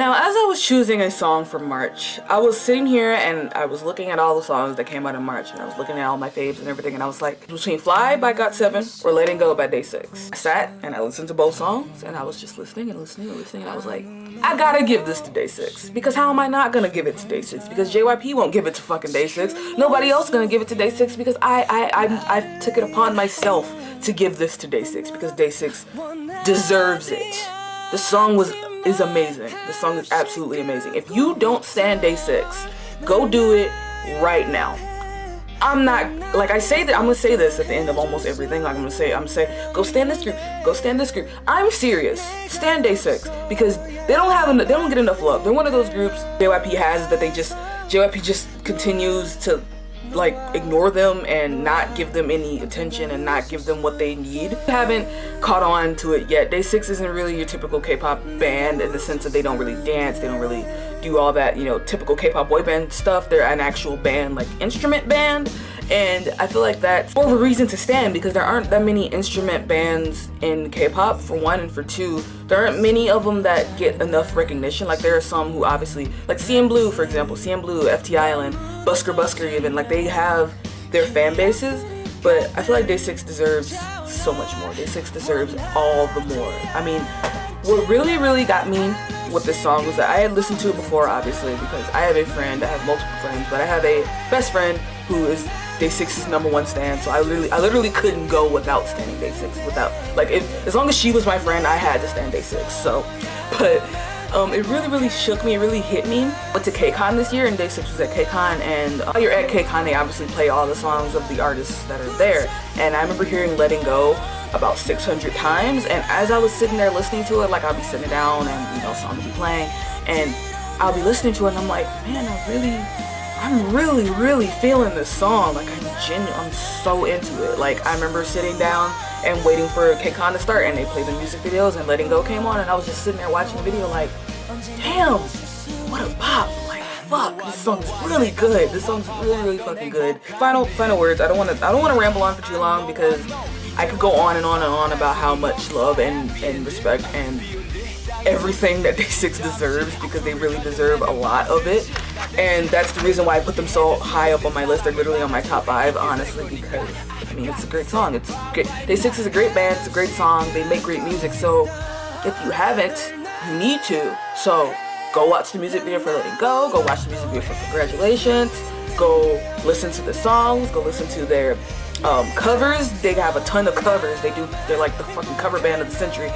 Now, as I was choosing a song for March, I was sitting here and I was looking at all the songs that came out in March, and I was looking at all my faves and everything, and I was like, between Fly by GOT7 or Letting Go by Day6. I sat and I listened to both songs, and I was just listening and listening and listening, and I was like, I gotta give this to Day6, because how am I not gonna give it to Day6? Because JYP won't give it to fucking Day6. Nobody else gonna give it to Day6, because I took it upon myself to give this to Day6, because Day6 deserves it. The song is amazing. The song is absolutely amazing. If you don't stand Day6, go do it right now. I'm not, like I say that, I'm gonna say this at the end of almost everything. Like I'm gonna say, go stand this group, go stand this group. I'm serious. Stand Day6, because they don't get enough love. They're one of those groups JYP has that JYP just continues to like ignore them and not give them any attention and not give them what they need. Haven't caught on to it yet. Day6 isn't really your typical K-pop band in the sense that they don't really dance, they don't really do all that, you know, typical K-pop boy band stuff. They're an actual band, like instrument band, and I feel like that's more of a reason to stand, because there aren't that many instrument bands in K-pop, for one, and for two, there aren't many of them that get enough recognition. Like there are some who obviously, like CN Blue, for example, CN Blue, FT Island, Busker even, like they have their fan bases, but I feel like Day6 deserves so much more. Day6 deserves all the more. I mean, what really got me with this song was that I had listened to it before, obviously, because I have a friend, I have multiple friends, but I have a best friend who is Day6's #1 stan, so I literally couldn't go without standing Day6, without, like, as long as she was my friend, I had to stand Day6, so, but it really shook me, it really hit me. Went to KCON this year, and Day6 was at KCON, and while you're at KCON, they obviously play all the songs of the artists that are there, and I remember hearing Letting Go about 600 times, and as I was sitting there listening to it, like I'll be sitting down and, you know, song will be playing, and I'll be listening to it, and I'm like, man, I'm really feeling this song. Like I'm so into it. Like I remember sitting down and waiting for KCON to start, and they played the music videos, and Letting Go came on, and I was just sitting there watching the video like, damn, what a bop. Like fuck, this song's really good. This song's really fucking good. Final words. I don't want to ramble on for too long, because I could go on and on about how much love and respect and everything that Day6 deserves, because they really deserve a lot of it, and that's the reason why I put them so high up on my list. They're literally on my top 5, honestly, because I mean, it's a great song. It's good. Day6 is a great band. It's a great song. They make great music. So if you haven't, you need to. So go watch the music video for Letting Go. Go watch the music video for Congratulations. Go listen to the songs. Go listen to their covers. They have a ton of covers. They're like the fucking cover band of the century.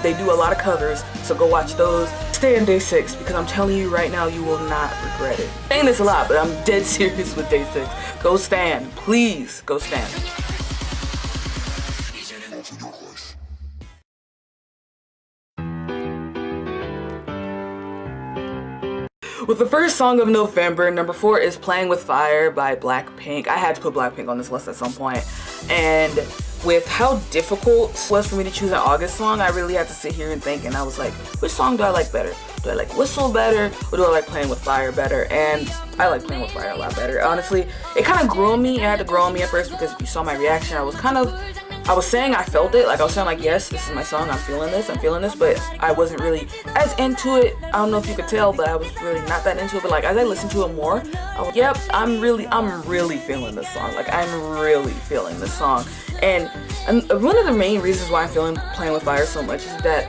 They do a lot of covers, so go watch those. Stay in Day6, because I'm telling you right now, you will not regret it. I'm saying this a lot, but I'm dead serious with Day6. Go stand, please go stand. With the first song of November, number 4 is Playing with Fire by Blackpink. I had to put Blackpink on this list at some point, and with how difficult it was for me to choose an August song, I really had to sit here and think, and I was like, which song do I like better? Do I like Whistle better, or do I like Playing with Fire better? And I like Playing with Fire a lot better. Honestly, it kind of grew on me. It had to grow on me at first, because if you saw my reaction, I was saying I felt it, like I was saying like, yes, this is my song, I'm feeling this, but I wasn't really as into it. I don't know if you could tell, but I was really not that into it. But like as I listened to it more, I was, yep, I'm really feeling this song. Like I'm really feeling this song. And one of the main reasons why I'm feeling Playing with Fire so much is that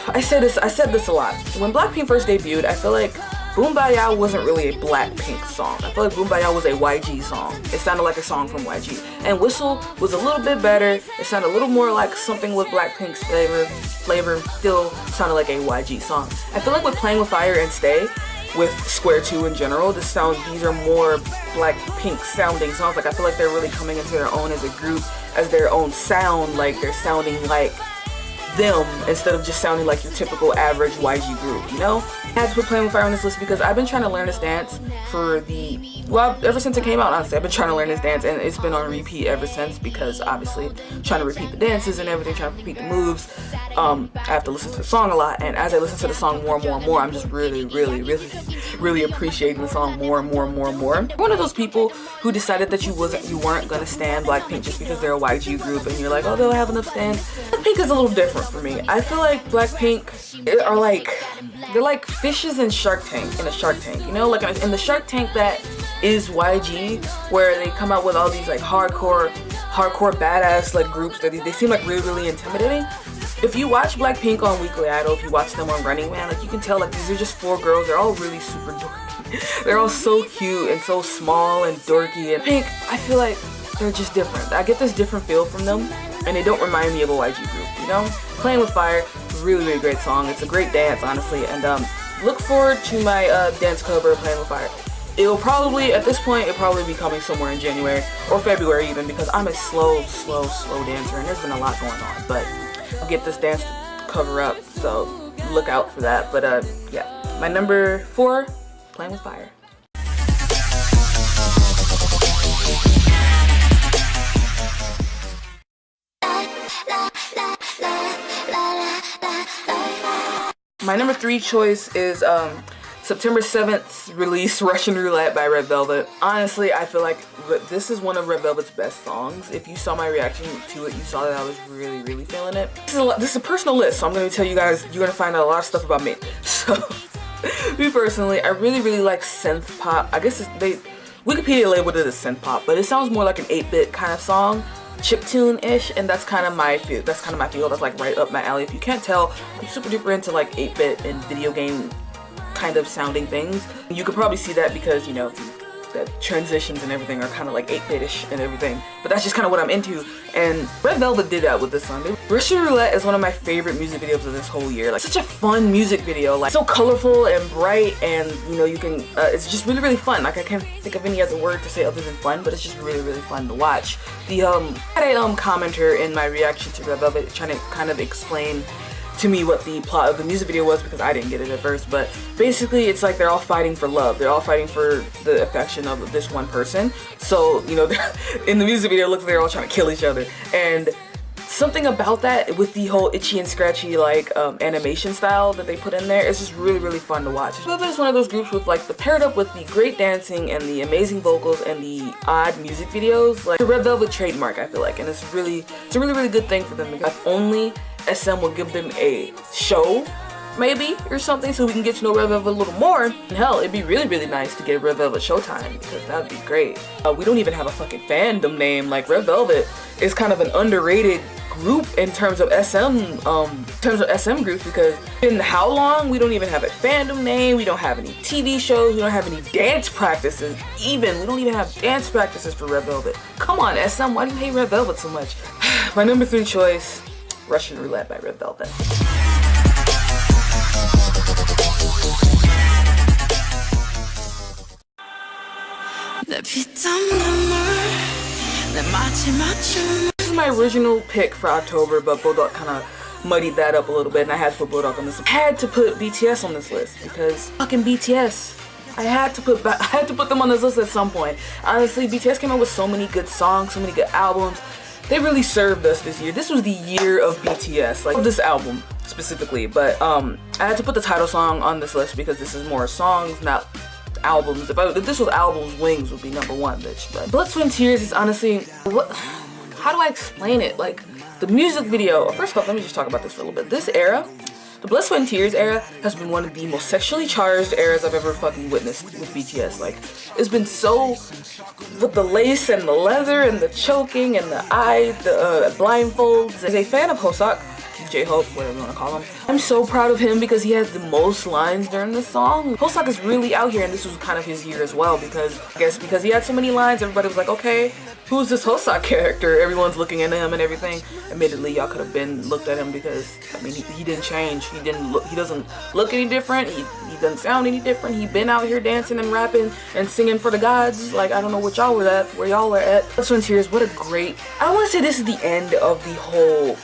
I said this a lot. When Blackpink first debuted, I feel like Boom Baya wasn't really a Blackpink song. I feel like Boom Baya was a YG song. It sounded like a song from YG. And Whistle was a little bit better. It sounded a little more like something with Blackpink's flavor. Still sounded like a YG song. I feel like with Playing with Fire and Stay, with Square 2 in general, these are more Blackpink sounding songs. Like I feel like they're really coming into their own as a group, as their own sound. Like they're sounding like them instead of just sounding like your typical average YG group, you know? I had to put Playing with Fire on this list because I've been trying to learn this dance ever since it came out, honestly. I've been trying to learn this dance, and it's been on repeat ever since, because obviously trying to repeat the dances and everything, trying to repeat the moves. I have to listen to the song a lot, and as I listen to the song more and more, I'm just really appreciating the song more and more. One of those people who decided that you weren't gonna stan Blackpink just because they're a YG group, and you're like, oh, they'll have enough stans. Blackpink is a little different for me. I feel like Blackpink are like they're like fishes in Shark Tank, in a Shark Tank, you know, like in the Shark Tank that is YG, where they come out with all these like hardcore badass like groups that they seem like really intimidating. If you watch Blackpink on Weekly Idol, if you watch them on Running Man, like you can tell like these are just 4 girls. They're all really super dorky. They're all so cute and so small and dorky. And Pink, I feel like they're just different. I get this different feel from them, and they don't remind me of a YG group, you know? Playing with Fire, really great song. It's a great dance, honestly, and look forward to my dance cover, Playing with Fire. It'll probably, at this point, it'll probably be coming somewhere in January or February even, because I'm a slow dancer, and there's been a lot going on, but I'll get this dance cover up, so look out for that. But yeah, my number 4, Playing with Fire. My number 3 choice is September 7th release, Russian Roulette by Red Velvet. Honestly, I feel like this is one of Red Velvet's best songs. If you saw my reaction to it, you saw that I was really feeling it. This is a personal list, so I'm going to tell you guys, you're going to find out a lot of stuff about me. So, me personally, I really like synth pop. I guess Wikipedia labeled it as synth pop, but it sounds more like an 8-bit kind of song. Chiptune-ish, and that's kind of my field. That's like right up my alley. If you can't tell, I'm super duper into like 8-bit and video game kind of sounding things. You could probably see that because, you know, the transitions and everything are kind of like 8-bit-ish and everything. But that's just kind of what I'm into, and Red Velvet did that with this song. Russian Roulette is one of my favorite music videos of this whole year. Like, such a fun music video, like so colorful and bright, and you know, you can it's just really fun. Like, I can't think of any other word to say other than fun, but it's just really fun to watch. The I had a commenter in my reaction to Red Velvet trying to kind of explain to me what the plot of the music video was, because I didn't get it at first. But basically, it's like they're all fighting for love. They're all fighting for the affection of this one person. So, you know, in the music video, it looks like they're all trying to kill each other. And something about that with the whole itchy and scratchy like animation style that they put in there, it's just really fun to watch. Red Velvet is one of those groups with like paired up with the great dancing and the amazing vocals and the odd music videos, like the Red Velvet trademark, I feel like. And it's a really good thing for them, because if only SM will give them a show maybe or something, so we can get to know Red Velvet a little more. And hell, it'd be really nice to get Red Velvet Showtime, because that'd be great. We don't even have a fucking fandom name. Like, Red Velvet is kind of an underrated group in terms of SM groups, because in how long we don't even have a fandom name, we don't have any TV shows, we don't have any dance practices, we don't even have dance practices for Red Velvet. Come on, SM, why do you hate Red Velvet so much? My number 3 choice, Russian Roulette by Red Velvet. This is my original pick for October, but Bulldog kind of muddied that up a little bit, and I had to put Bulldog on this. I had to put BTS on this list, because fucking BTS. I had to put them on this list at some point. Honestly, BTS came out with so many good songs, so many good albums. They really served us this year. This was the year of BTS, like this album specifically. But I had to put the title song on this list because this is more songs, not albums. If this was albums, Wings would be number 1, bitch. But Blood, Sweat, and Tears is honestly, how do I explain it? Like, the music video, first off, let me just talk about this for a little bit. This era, the Blood, Sweat, and Tears era, has been one of the most sexually charged eras I've ever fucking witnessed with BTS. Like, it's been so, with the lace and the leather and the choking and the blindfolds. As a fan of Hoseok, J-Hope, whatever you want to call him, I'm so proud of him because he has the most lines during the song. Hoseok is really out here, and this was kind of his year as well, because I guess because he had so many lines, everybody was like, okay, who's this Hoseok character? Everyone's looking at him and everything. Admittedly, y'all could have been looked at him, because I mean, he didn't change. He doesn't look any different. He doesn't sound any different. He been out here dancing and rapping and singing for the gods. Like, I don't know what y'all were at, where y'all were at. Blood, Sweat, and Tears, what a great, I don't want to say this is the end of the whole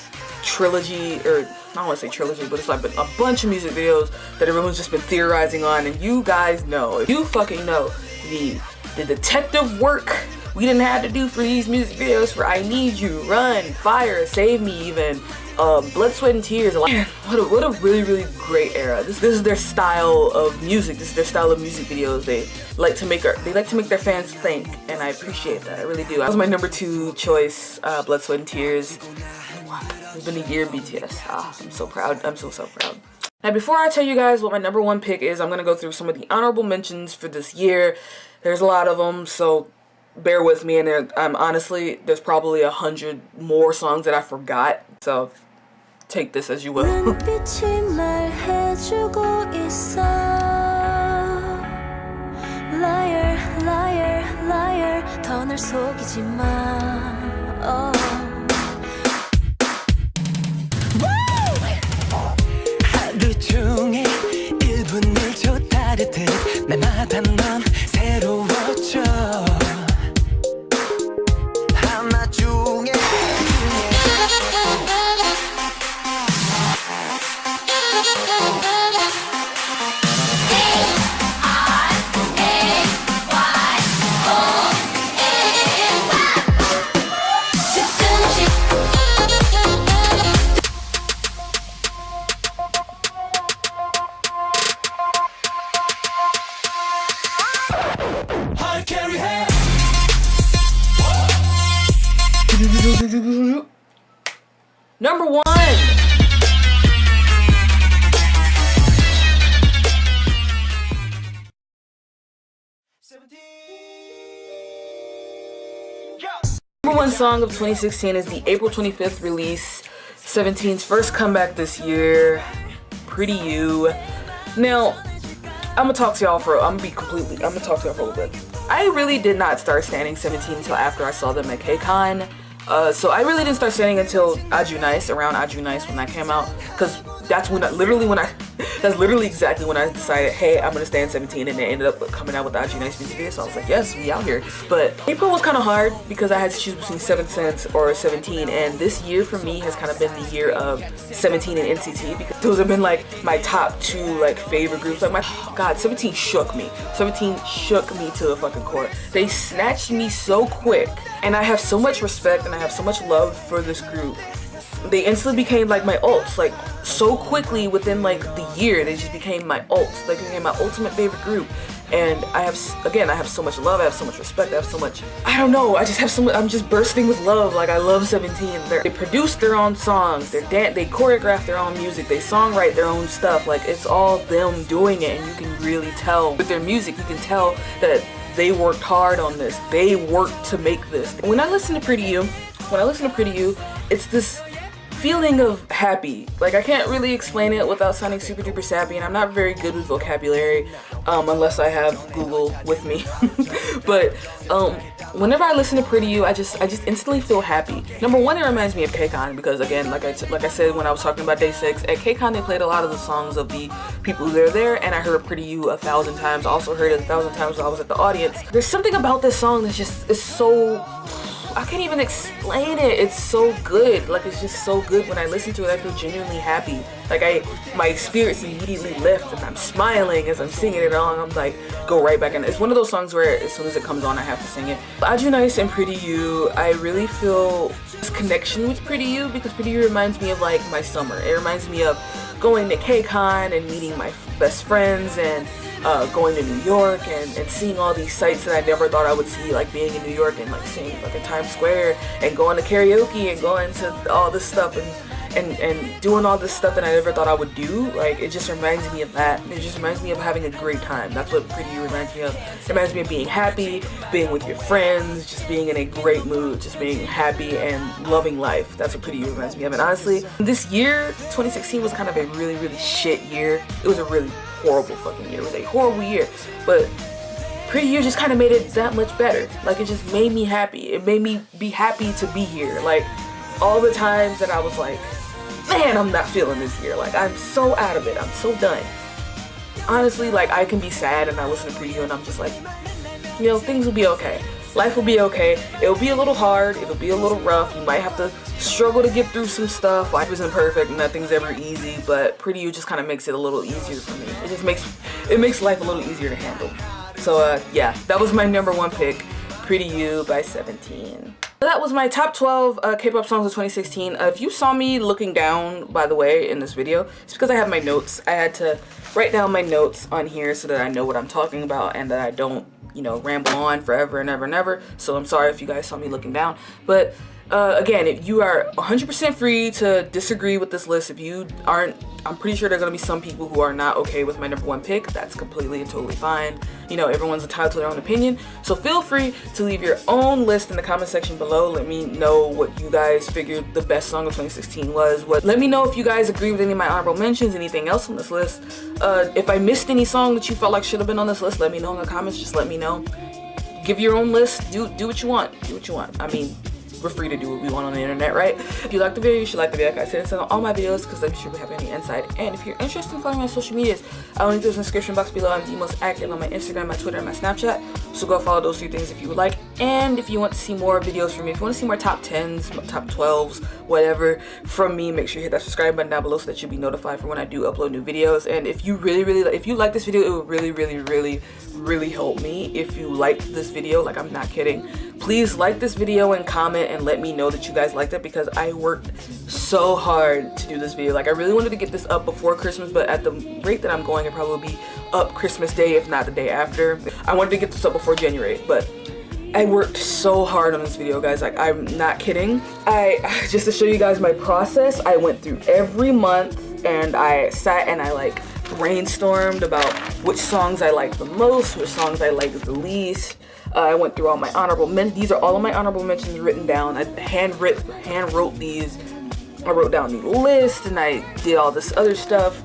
trilogy, or I don't want to say trilogy, but it's like a bunch of music videos that everyone's just been theorizing on, and you guys know, if you fucking know the detective work we didn't have to do for these music videos, for I Need You, Run, Fire, Save Me even, Blood, Sweat, and Tears. Man, what a really great era. This is their style of music. This is their style of music videos. They like to make their fans think, and I appreciate that. I really do. That was my number 2 choice, Blood, Sweat, and Tears. It's been a year, BTS. I'm so proud. I'm so proud. Now before I tell you guys what my number one pick is, I'm gonna go through some of the honorable mentions for this year. There's a lot of them, so bear with me, and honestly, there's probably 100 more songs that I forgot, so take this as you will. Number one. Number one song of 2016 is the April 25th release, 17's first comeback this year, Pretty You. Now, I'm gonna talk to y'all for a little bit. I really did not start standing 17 until after I saw them at KCON. So I really didn't start standing until Aju Nice, around Aju Nice when that came out, because that's when that's literally exactly when I decided, hey, I'm gonna stand 17, and they ended up coming out with the Aju Nice music video, so I was like, yes, we out here. But April was kind of hard because I had to choose between 7 Cents or 17, and this year for me has kind of been the year of 17 and NCT, because those have been like my top two like favorite groups. Like oh god, 17 shook me. 17 shook me to the fucking core. They snatched me so quick, and I have so much respect and I have so much love for this group. They instantly became like my ults, like so quickly within like the year. They just became my ults. They became my ultimate favorite group. And I have so much love, I have so much respect, I have so much, I don't know, I just have so much, I'm just bursting with love. Like, I love 17. They produce their own songs, they choreograph their own music, they songwrite their own stuff. Like, it's all them doing it, and you can really tell with their music, you can tell that they worked hard on this. They worked to make this. When I listen to Pretty You, it's this feeling of happy. Like, I can't really explain it without sounding super duper sappy, and I'm not very good with vocabulary unless I have Google with me. But whenever I listen to Pretty You, I just instantly feel happy. Number one, it reminds me of KCON, because again, like I said when I was talking about Day 6, at KCON they played a lot of the songs of the people who are there, and I heard Pretty You 1,000 times. I also heard it 1,000 times while I was at the audience. There's something about this song that's just, it's so, I can't even explain it. It's so good. Like, it's just so good. When I listen to it, I feel genuinely happy. Like, my spirits immediately lift, and I'm smiling as I'm singing it on. I'm like, go right back in. It's one of those songs where as soon as it comes on, I have to sing it. Aju Nice and Pretty You, I really feel this connection with Pretty You, because Pretty You reminds me of like my summer. It reminds me of going to KCON and meeting my best friends, and going to New York and seeing all these sights that I never thought I would see, like being in New York and like seeing fucking Times Square and going to karaoke and going to all this stuff and doing all this stuff that I never thought I would do. Like, it just reminds me of that. It just reminds me of having a great time. That's what Pretty You reminds me of. It reminds me of being happy, being with your friends, just being in a great mood, just being happy and loving life. That's what Pretty You reminds me of. And honestly, this year, 2016, was kind of a really, really shit year. It was a really horrible fucking year. It was a horrible year. But Pretty You just kind of made it that much better. Like, it just made me happy. It made me be happy to be here. Like, all the times that I was like, man, I'm not feeling this year. Like, I'm so out of it. I'm so done. Honestly, like, I can be sad and I listen to Pretty You and I'm just like, you know, things will be okay. Life will be okay. It'll be a little hard. It'll be a little rough. You might have to struggle to get through some stuff. Life isn't perfect. Nothing's ever easy. But Pretty You just kind of makes it a little easier for me. It just makes life a little easier to handle. So, yeah, that was my number one pick. Pretty You by 17. That was my top 12 K-pop songs of 2016. If you saw me looking down, by the way, in this video, it's because I have my notes. I had to write down my notes on here so that I know what I'm talking about and that I don't, you know, ramble on forever and ever and ever. So I'm sorry if you guys saw me looking down. But Again, you are 100% free to disagree with this list. If you aren't, I'm pretty sure there are going to be some people who are not okay with my #1 pick. That's completely and totally fine. You know, everyone's entitled to their own opinion. So feel free to leave your own list in the comment section below. Let me know what you guys figured the best song of 2016 was. Let me know if you guys agree with any of my honorable mentions, anything else on this list. If I missed any song that you felt like should have been on this list, let me know in the comments. Just let me know. Give your own list. Do what you want. Do what you want. I mean, we're free to do what we want on the internet, right? If you like the video, you should like the video. Like I said, it's on all my videos because I'm sure we have any insight. And if you're interested in following my social medias, I'll link those in the description box below. I'm the most active on my Instagram, my Twitter, and my Snapchat. So go follow those 3 things if you would like. And if you want to see more videos from me, if you want to see more top 10s, top 12s, whatever from me, make sure you hit that subscribe button down below so that you'll be notified for when I do upload new videos. And if you if you like this video, it would really help me if you liked this video. Like, I'm not kidding. Please like this video and comment and let me know that you guys liked it, because I worked so hard to do this video. Like, I really wanted to get this up before Christmas, but at the rate that I'm going, it'll probably be up Christmas Day, if not the day after. I wanted to get this up before January, but I worked so hard on this video, guys. Like, I'm not kidding. Just to show you guys my process, I went through every month and I sat and I like brainstormed about which songs I liked the most, which songs I liked the least. I went through all my honorable mentions. These are all of my honorable mentions written down. I hand wrote these. I wrote down the list and I did all this other stuff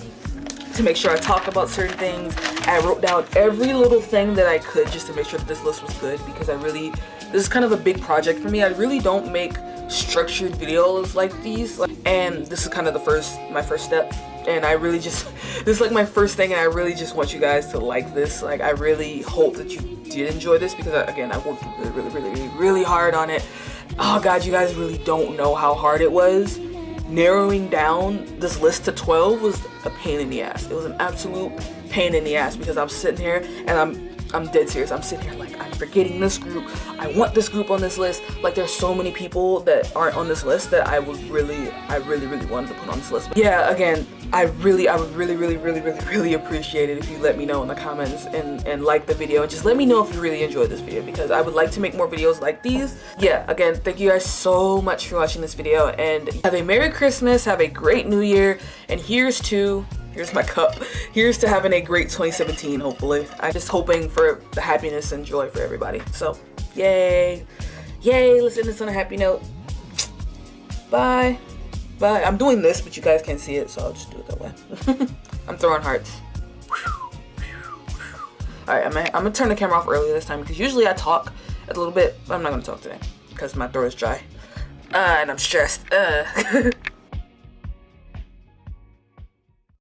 to make sure I talked about certain things. I wrote down every little thing that I could just to make sure that this list was good, because this is kind of a big project for me. I really don't make structured videos like these, and this is kind of my first step. And I really just, this is like my first thing, and I really just want you guys to like this. Like, I really hope that you did enjoy this, because again, I worked really hard on it. Oh God, you guys really don't know how hard it was. Narrowing down this list to 12 was a pain in the ass. It was an absolute pain in the ass, because I'm sitting here and I'm dead serious. I'm sitting here like, I'm forgetting this group. I want this group on this list. Like, there's so many people that aren't on this list that I really wanted to put on this list. But yeah, again, I would really appreciate it if you let me know in the comments and like the video, and just let me know if you really enjoyed this video, because I would like to make more videos like these. Yeah, again, thank you guys so much for watching this video, and have a Merry Christmas, have a great New Year, and here's my cup. Here's to having a great 2017, hopefully. I'm just hoping for the happiness and joy for everybody. So, yay. Yay, let's end this on a happy note. Bye. Bye. I'm doing this, but you guys can't see it, so I'll just do it that way. I'm throwing hearts. Alright, I'm gonna turn the camera off early this time, because usually I talk a little bit, but I'm not gonna talk today because my throat is dry. And I'm stressed.